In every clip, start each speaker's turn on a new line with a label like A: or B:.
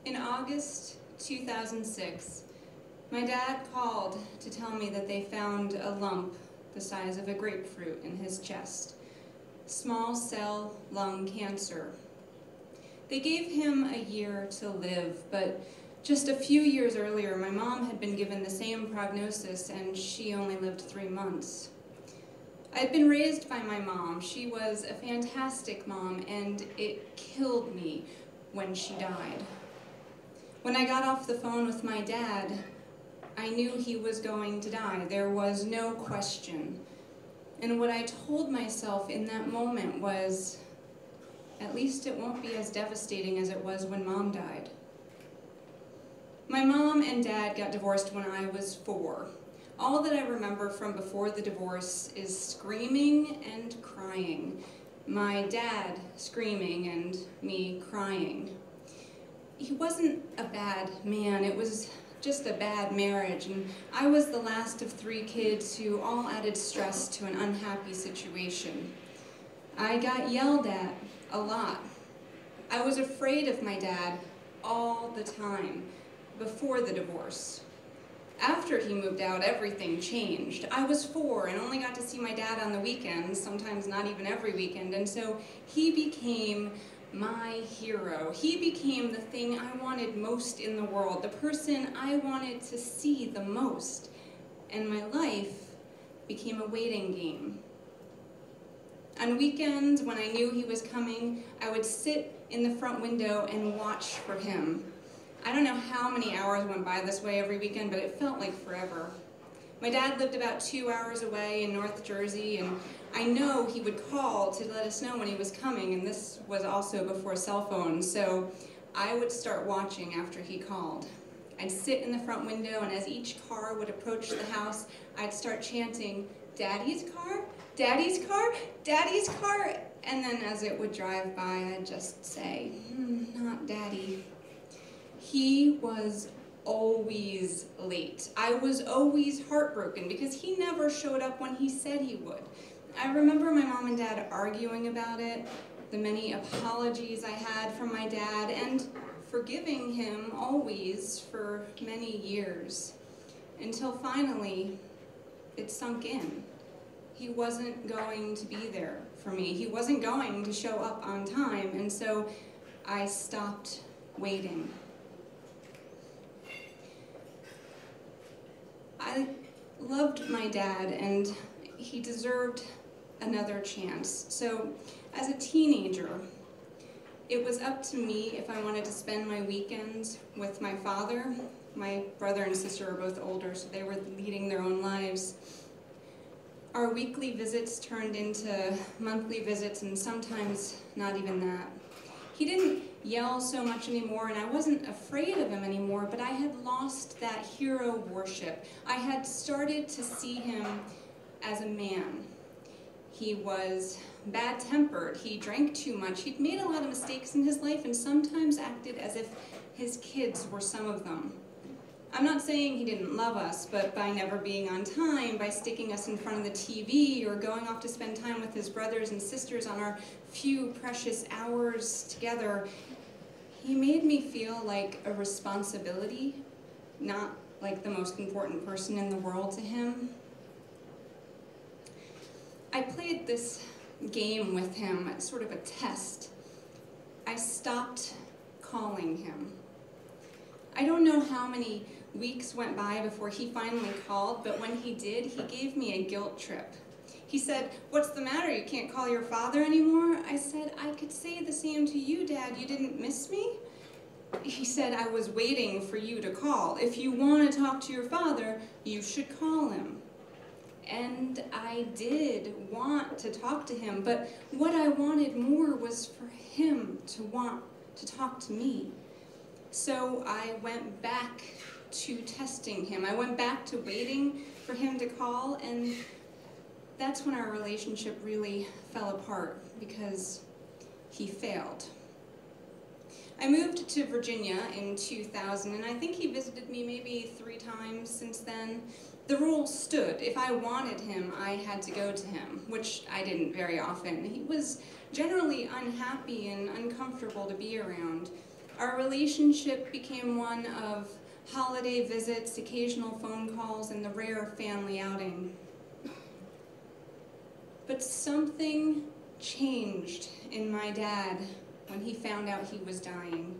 A: In August 2006, my dad called to tell me that they found a lump the size of a grapefruit in his chest. Small cell lung cancer. They gave him a year to live, but just a few years earlier, my mom had been given the same prognosis and she only lived 3 months. I had been raised by my mom. She was a fantastic mom, and it killed me when she died. When I got off the phone with my dad, I knew he was going to die. There was no question. And what I told myself in that moment was, at least it won't be as devastating as it was when Mom died. My mom and dad got divorced when I was 4. All that I remember from before the divorce is screaming and crying. My dad screaming and me crying. He wasn't a bad man, it was just a bad marriage, and I was the last of 3 kids who all added stress to an unhappy situation. I got yelled at a lot. I was afraid of my dad all the time before the divorce. After he moved out, everything changed. I was 4 and only got to see my dad on the weekends, sometimes not even every weekend, and so he became my hero. He became the thing I wanted most in the world, the person I wanted to see the most, and my life became a waiting game. On weekends, when I knew he was coming, I would sit in the front window and watch for him. I don't know how many hours went by this way every weekend, but it felt like forever. My dad lived about 2 hours away in North Jersey, and I know he would call to let us know when he was coming, and this was also before cell phones, so I would start watching after he called. I'd sit in the front window, and as each car would approach the house, I'd start chanting, "Daddy's car? Daddy's car? Daddy's car?" And then as it would drive by, I'd just say, "Not Daddy." He was always late. I was always heartbroken because he never showed up when he said he would. I remember my mom and dad arguing about it, the many apologies I had from my dad, and forgiving him always for many years, until finally it sunk in. He wasn't going to be there for me. He wasn't going to show up on time, and so I stopped waiting. I loved my dad, and he deserved another chance. So as a teenager, it was up to me if I wanted to spend my weekends with my father. My brother and sister are both older, so they were leading their own lives. Our weekly visits turned into monthly visits, and sometimes not even that. He didn't yell so much anymore, and I wasn't afraid of him anymore, but I had lost that hero worship. I had started to see him as a man. He was bad-tempered, he drank too much, he'd made a lot of mistakes in his life and sometimes acted as if his kids were some of them. I'm not saying he didn't love us, but by never being on time, by sticking us in front of the TV, or going off to spend time with his brothers and sisters on our few precious hours together, he made me feel like a responsibility, not like the most important person in the world to him. I played this game with him, sort of a test. I stopped calling him. I don't know how many weeks went by before he finally called, but when he did, he gave me a guilt trip. He said, "What's the matter? You can't call your father anymore?" I said, "I could say the same to you, Dad. You didn't miss me?" He said, "I was waiting for you to call. If you want to talk to your father, you should call him." And I did want to talk to him, but what I wanted more was for him to want to talk to me. So I went back to testing him. I went back to waiting for him to call, and that's when our relationship really fell apart because he failed. I moved to Virginia in 2000, and I think he visited me maybe 3 times since then. The rule stood. If I wanted him, I had to go to him, which I didn't very often. He was generally unhappy and uncomfortable to be around. Our relationship became one of holiday visits, occasional phone calls, and the rare family outing. But something changed in my dad when he found out he was dying.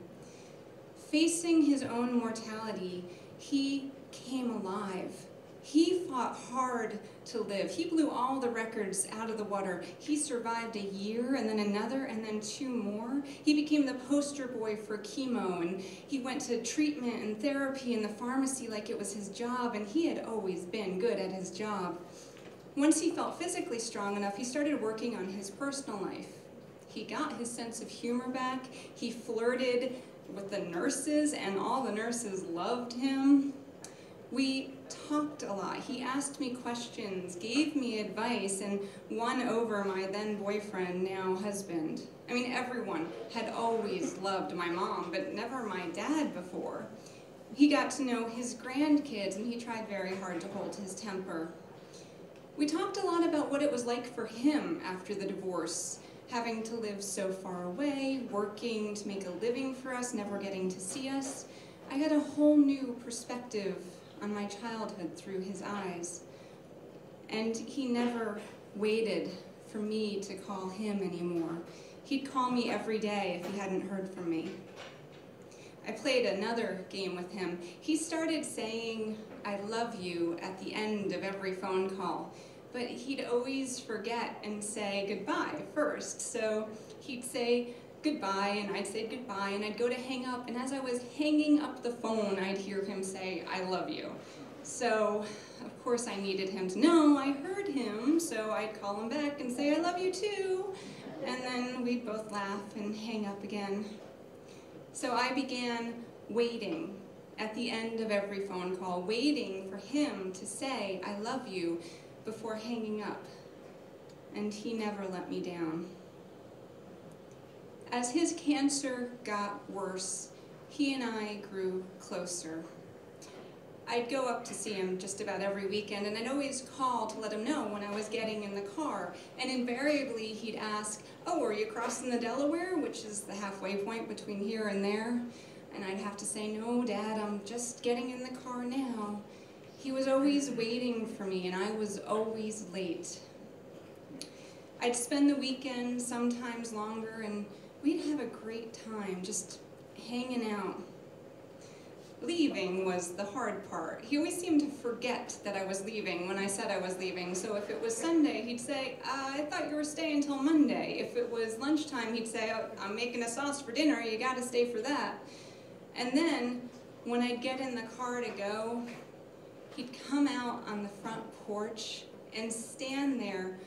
A: Facing his own mortality, he came alive. He fought hard to live. He blew all the records out of the water. He survived a year, and then another, and then 2 more. He became the poster boy for chemo, and he went to treatment and therapy in the pharmacy like it was his job, and he had always been good at his job. Once he felt physically strong enough, he started working on his personal life. He got his sense of humor back. He flirted with the nurses, and all the nurses loved him. We talked a lot. He asked me questions, gave me advice, and won over my then boyfriend, now husband. I mean, everyone had always loved my mom, but never my dad before. He got to know his grandkids, and he tried very hard to hold his temper. We talked a lot about what it was like for him after the divorce, having to live so far away, working to make a living for us, never getting to see us. I had a whole new perspective on my childhood through his eyes. And he never waited for me to call him anymore. He'd call me every day if he hadn't heard from me. I played another game with him. He started saying, "I love you," at the end of every phone call, but he'd always forget and say goodbye first. So he'd say goodbye, and I'd say goodbye, and I'd go to hang up, and as I was hanging up the phone, I'd hear him say, "I love you." So, of course, I needed him to know I heard him, so I'd call him back and say, "I love you too," and then we'd both laugh and hang up again. So I began waiting at the end of every phone call, waiting for him to say, "I love you," before hanging up, and he never let me down. As his cancer got worse, he and I grew closer. I'd go up to see him just about every weekend, and I'd always call to let him know when I was getting in the car. And invariably, he'd ask, "Oh, are you crossing the Delaware?" which is the halfway point between here and there. And I'd have to say, "No, Dad, I'm just getting in the car now." He was always waiting for me, and I was always late. I'd spend the weekend, sometimes longer, and we'd have a great time just hanging out. Leaving was the hard part. He always seemed to forget that I was leaving when I said I was leaving. So if it was Sunday, he'd say, "I thought you were staying until Monday." If it was lunchtime, he'd say, "Oh, I'm making a sauce for dinner, you gotta stay for that." And then when I'd get in the car to go, he'd come out on the front porch and stand there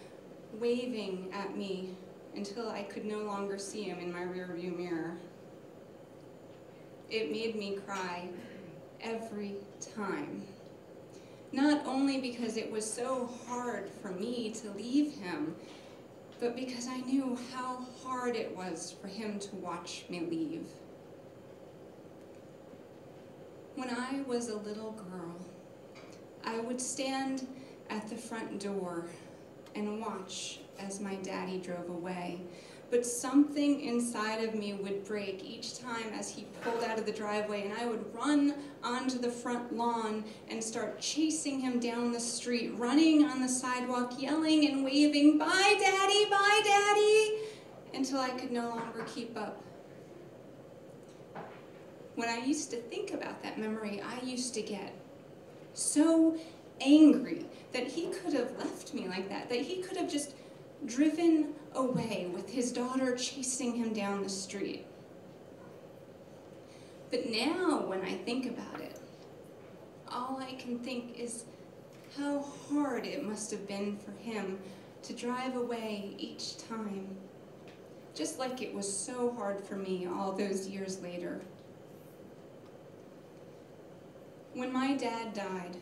A: waving at me until I could no longer see him in my rearview mirror. It made me cry every time. Not only because it was so hard for me to leave him, but because I knew how hard it was for him to watch me leave. When I was a little girl, I would stand at the front door and watch as my daddy drove away. But something inside of me would break each time as he pulled out of the driveway, and I would run onto the front lawn and start chasing him down the street, running on the sidewalk, yelling and waving, "Bye, Daddy, bye, Daddy," until I could no longer keep up. When I used to think about that memory, I used to get so angry that he could have left me like that he could have just driven away with his daughter chasing him down the street. But now, when I think about it, all I can think is how hard it must have been for him to drive away each time, just like it was so hard for me all those years later. When my dad died,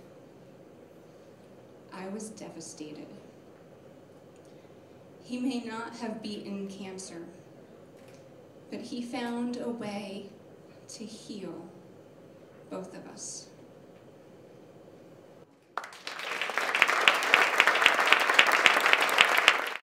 A: I was devastated. He may not have beaten cancer, but he found a way to heal both of us.